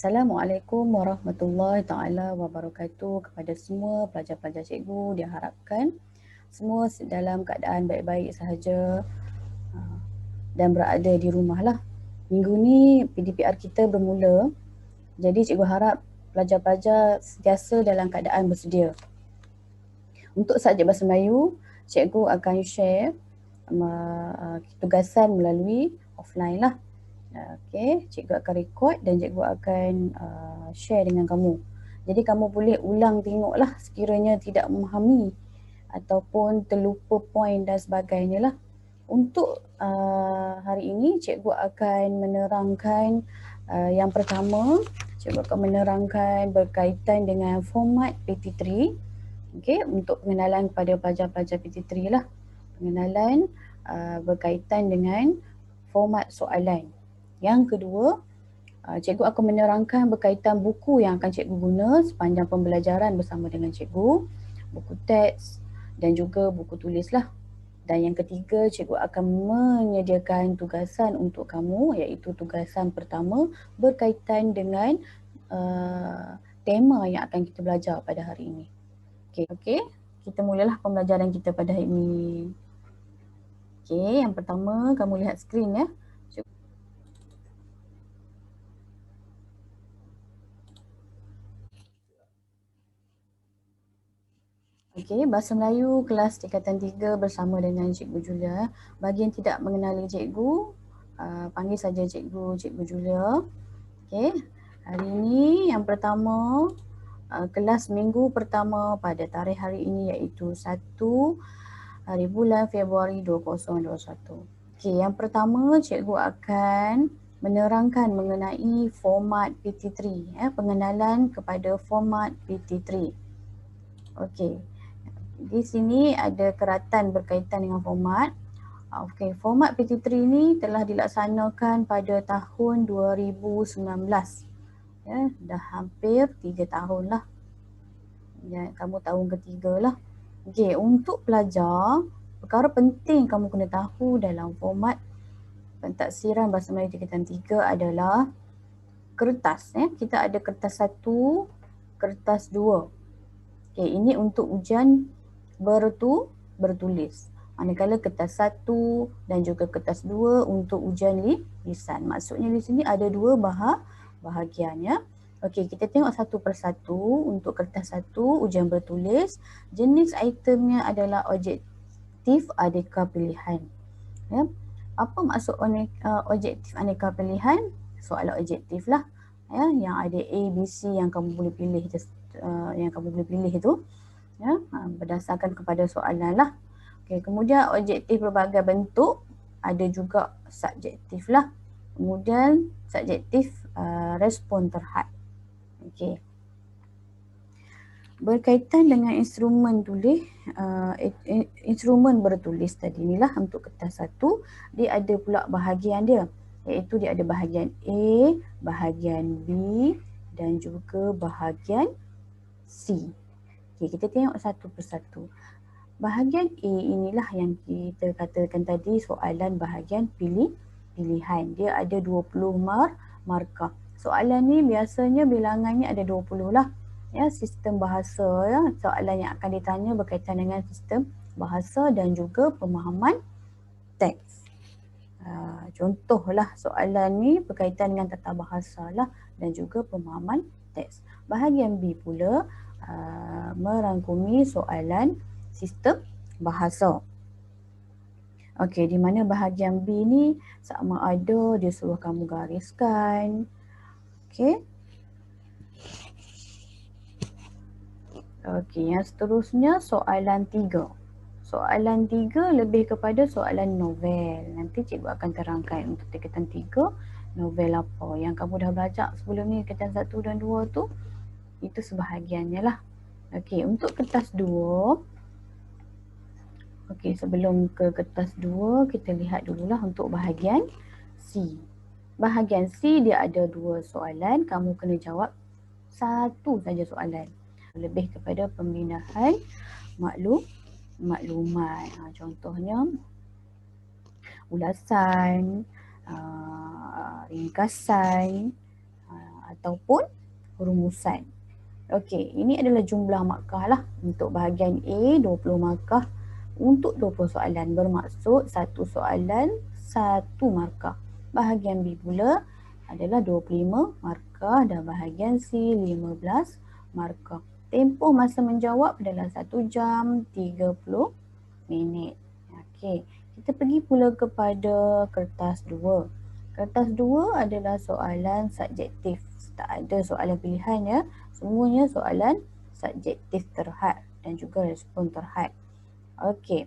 Assalamualaikum warahmatullahi taala wabarakatuh kepada semua pelajar-pelajar cikgu. Diharapkan semua dalam keadaan baik-baik sahaja dan berada di rumah lah. Minggu ni PDPR kita bermula, jadi cikgu harap pelajar-pelajar sentiasa dalam keadaan bersedia. Untuk subjek Bahasa Melayu, cikgu akan share tugasan melalui offline lah. Okey, cikgu akan record dan cikgu akan share dengan kamu. Jadi kamu boleh ulang tengoklah sekiranya tidak memahami ataupun terlupa poin dan sebagainya lah. Untuk hari ini cikgu akan menerangkan yang pertama, cikgu akan menerangkan berkaitan dengan format PT3. Okey, untuk pengenalan kepada pelajar-pelajar PT3 lah. Pengenalan berkaitan dengan format soalan. Yang kedua, cikgu akan menerangkan berkaitan buku yang akan cikgu guna sepanjang pembelajaran bersama dengan cikgu, buku teks dan juga buku tulis lah. Dan yang ketiga, cikgu akan menyediakan tugasan untuk kamu, iaitu tugasan pertama berkaitan dengan tema yang akan kita belajar pada hari ini. Okey, kita mulalah pembelajaran kita pada hari ini. Okey, yang pertama kamu lihat skrin ya. Okey, Bahasa Melayu kelas tingkatan 3 bersama dengan Cikgu Julia. Bagi yang tidak mengenali cikgu, panggil saja Cikgu Julia. Okey, hari ini yang pertama, kelas minggu pertama pada tarikh hari ini iaitu 1 hari bulan Februari 2021. Okey, yang pertama cikgu akan menerangkan mengenai format PT3, pengenalan kepada format PT3. Okey. Di sini ada keratan berkaitan dengan format. Okey, format PT3 ini telah dilaksanakan pada tahun 2019. Ya, dah hampir 3 tahun lah. Ya, kamu tahun ketiga lah. Okey, untuk pelajar, perkara penting kamu kena tahu dalam format pentaksiran Bahasa Melayu tingkatan 3 adalah kertas. Kita ada kertas 1, kertas 2. Okey, ini untuk ujian bertulis. Manakala kertas 1 dan juga kertas 2 untuk ujian lisan. Maksudnya di sini ada dua bahagian ya. Okey, kita tengok satu persatu. Untuk kertas 1 ujian bertulis, jenis itemnya adalah objektif aneka pilihan. Ya. Apa maksud objektif aneka pilihan? Soalan objektif lah. Ya, yang ada A, B, C yang kamu boleh pilih itu. Ya, berdasarkan kepada soalan lah. Okay, kemudian objektif berbagai bentuk, ada juga subjektif lah. Kemudian subjektif respon terhad. Okay. Berkaitan dengan instrumen tulis, instrumen bertulis tadi ni lah untuk kertas 1, dia ada pula bahagian dia, iaitu dia ada bahagian A, bahagian B dan juga bahagian C. Okay, kita tengok satu persatu. Bahagian A inilah yang kita katakan tadi soalan bahagian pilihan. Dia ada 20 markah. Soalan ni biasanya bilangannya ada 20 lah. Ya, sistem bahasa ya. Soalan yang akan ditanya berkaitan dengan sistem bahasa dan juga pemahaman teks. Contohlah soalan ni berkaitan dengan tata bahasa lah dan juga pemahaman teks. Bahagian B pula merangkumi soalan sistem bahasa. Okey, di mana bahagian B ni sama ada dia suruh kamu gariskan. Okey. Okey, yang seterusnya soalan 3. Soalan 3 lebih kepada soalan novel. Nanti cikgu akan terangkan untuk tingkatan 3 novel apa yang kamu dah belajar sebelum ni tingkatan 1 dan 2 tu. Itu sebahagiannya lah. Okey, untuk kertas 2. Okey, sebelum ke kertas 2, kita lihat dululah untuk bahagian C. Bahagian C dia ada 2 soalan, kamu kena jawab satu saja soalan. Lebih kepada pembinaan maklumat. Contohnya ulasan, ringkasan ataupun rumusan. Okey, ini adalah jumlah markah lah. Untuk bahagian A 20 markah untuk 20 soalan. Bermaksud satu soalan 1 markah. Bahagian B pula adalah 25 markah dan bahagian C 15 markah. Tempoh masa menjawab adalah 1 jam 30 minit. Okey, kita pergi pula kepada kertas 2. Kertas 2 adalah soalan subjektif. Tak ada soalan pilihan ya. Semuanya soalan subjektif terhad dan juga respon terhad. Okey.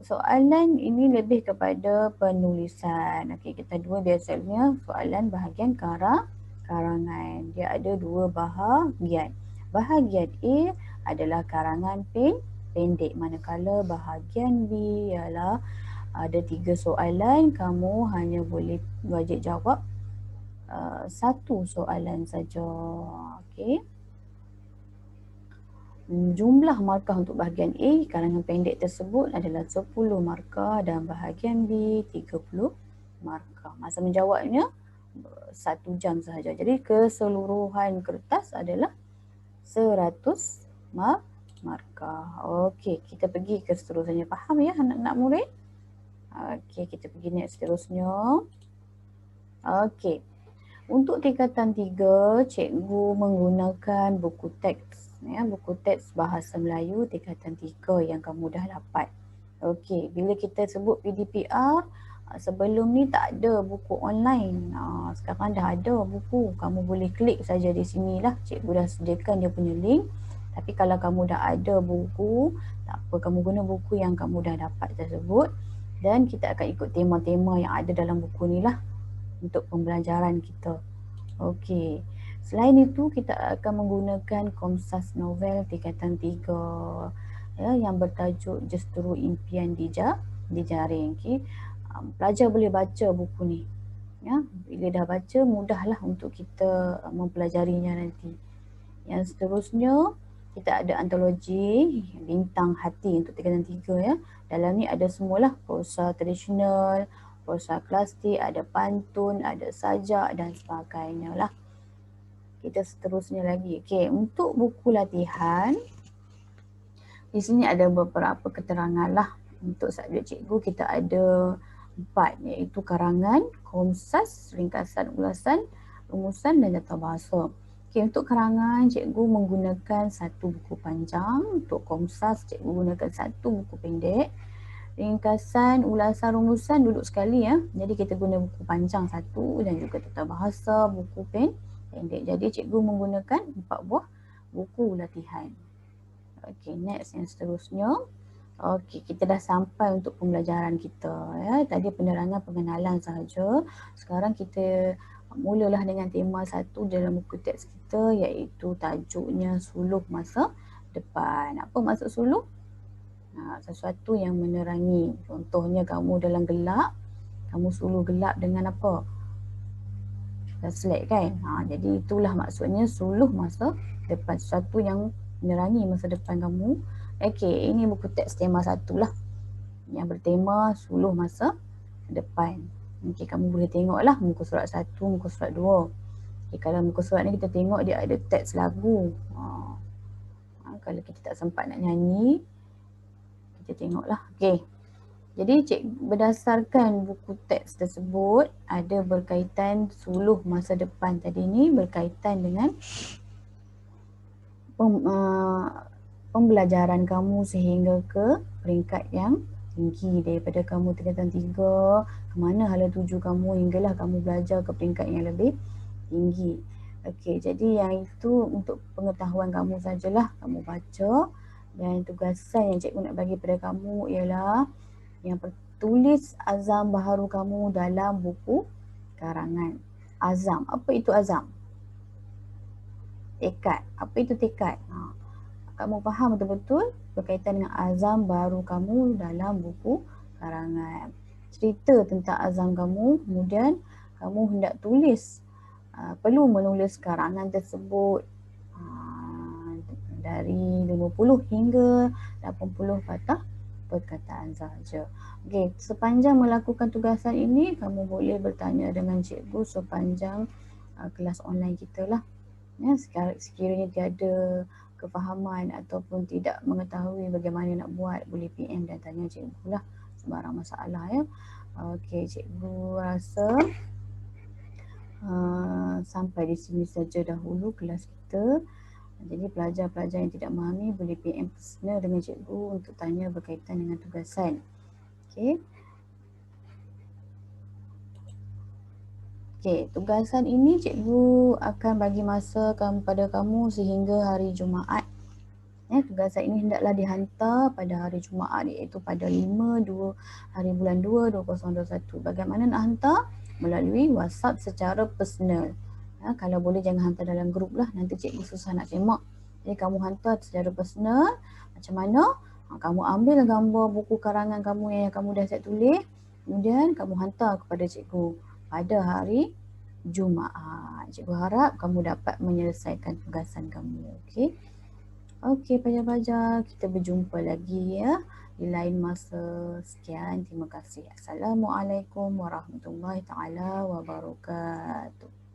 Soalan ini lebih kepada penulisan. Okey, kita dua biasanya soalan bahagian karangan. Dia ada 2 bahagian. Bahagian A adalah karangan pendek, manakala bahagian B ialah ada 3 soalan, kamu hanya boleh wajib jawab 1 soalan saja. Okey. Jumlah markah untuk bahagian A karangan pendek tersebut adalah 10 markah dan bahagian B 30 markah. Masa menjawabnya 1 jam sahaja. Jadi keseluruhan kertas adalah 100 markah. Okey, kita pergi ke seterusnya. Faham ya anak-anak murid? Okey, kita pergi next seterusnya. Okey. Untuk tingkatan 3, cikgu menggunakan buku teks. Ya, buku teks bahasa Melayu tingkatan 3 yang kamu dah dapat. Okey, bila kita sebut PDPR, sebelum ni tak ada buku online. Sekarang dah ada buku. Kamu boleh klik saja di sini lah. Cikgu dah sediakan dia punya link. Tapi kalau kamu dah ada buku, tak apa, kamu guna buku yang kamu dah dapat tersebut. Dan kita akan ikut tema-tema yang ada dalam buku ni lah untuk pembelajaran kita. Okey. Selain itu, kita akan menggunakan Komsas Novel tingkatan 3 ya, yang bertajuk Justeru Impian di Jaring. Okay. Pelajar boleh baca buku ni. Ya, bila dah baca, mudahlah untuk kita mempelajarinya nanti. Yang seterusnya, kita ada antologi Bintang Hati untuk tingkatan 3 ya. Dalam ni ada semualah prosa tradisional, prosa klasik, ada pantun, ada sajak dan sebagainya lah. Kita seterusnya lagi. Okey, untuk buku latihan, di sini ada beberapa keterangan lah. Untuk subjek cikgu kita ada 4, iaitu karangan, komsas, ringkasan, ulasan, rumusan dan tata bahasa. Okey, untuk karangan cikgu menggunakan 1 buku panjang, untuk komsas cikgu gunakan 1 buku pendek. Ringkasan, ulasan, rumusan duduk sekali ya. Jadi kita guna buku panjang 1 dan juga tata bahasa buku pendek. Jadi cikgu menggunakan 4 buah buku latihan. Okey, next yang seterusnya. Okey, kita dah sampai untuk pembelajaran kita ya. Tadi penerangan pengenalan sahaja. Sekarang kita mulalah dengan tema 1 dalam buku teks kita, iaitu tajuknya Suluh Masa Depan. Apa maksud suluh? Sesuatu yang menerangi. Contohnya kamu dalam gelap, kamu suluh gelap dengan apa? Flashlight kan? Jadi itulah maksudnya suluh masa depan. Sesuatu yang menerangi masa depan kamu. Okey, ini buku teks tema 1 lah. Yang bertema suluh masa depan. Okey, kamu boleh tengok lah muka surat 1, muka surat 2. Okey, kalau muka surat ni kita tengok dia ada teks lagu. Kalau kita tak sempat nak nyanyi, kita tengoklah. Okey. Jadi berdasarkan buku teks tersebut ada berkaitan suluh masa depan tadi ni berkaitan dengan pembelajaran kamu sehingga ke peringkat yang tinggi daripada kamu tingkatan 3 ke mana hala tuju kamu hinggalah kamu belajar ke peringkat yang lebih tinggi. Okey, jadi yang itu untuk pengetahuan kamu sajalah, kamu baca. Dan tugasan yang cikgu nak bagi pada kamu ialah yang tulis azam baharu kamu dalam buku karangan. Azam, apa itu azam? Tekad. Apa itu tekad? Kamu faham betul-betul berkaitan dengan azam baru kamu dalam buku karangan. Cerita tentang azam kamu, kemudian kamu hendak tulis. Perlu menulis karangan tersebut dari 50 hingga 80 patah perkataan sahaja. Okey, sepanjang melakukan tugasan ini kamu boleh bertanya dengan cikgu sepanjang kelas online kita lah. Ya, sekiranya tiada kefahaman ataupun tidak mengetahui bagaimana nak buat, boleh PM dan tanya cikgu lah sebarang masalah ya. Okey, cikgu rasa sampai di sini saja dahulu kelas kita. Jadi pelajar-pelajar yang tidak memahami boleh PM personal dengan cikgu untuk tanya berkaitan dengan tugasan. Okey. Okey, tugasan ini cikgu akan bagi masa kepada kamu sehingga hari Jumaat. Tugasan ini hendaklah dihantar pada hari Jumaat, iaitu pada 5 hari bulan 2 2021. Bagaimana nak hantar? Melalui WhatsApp secara personal. Kalau boleh jangan hantar dalam grup lah, nanti cikgu susah nak semak. Jadi kamu hantar secara personal. Macam mana? Kamu ambil gambar buku karangan kamu yang kamu dah siap tulis, kemudian kamu hantar kepada cikgu pada hari Jumaat. Cikgu harap kamu dapat menyelesaikan tugasan kamu. Okey. Okey, pelajar-pelajar, kita berjumpa lagi ya di lain masa. Sekian, terima kasih. Assalamualaikum warahmatullahi taala wabarakatuh.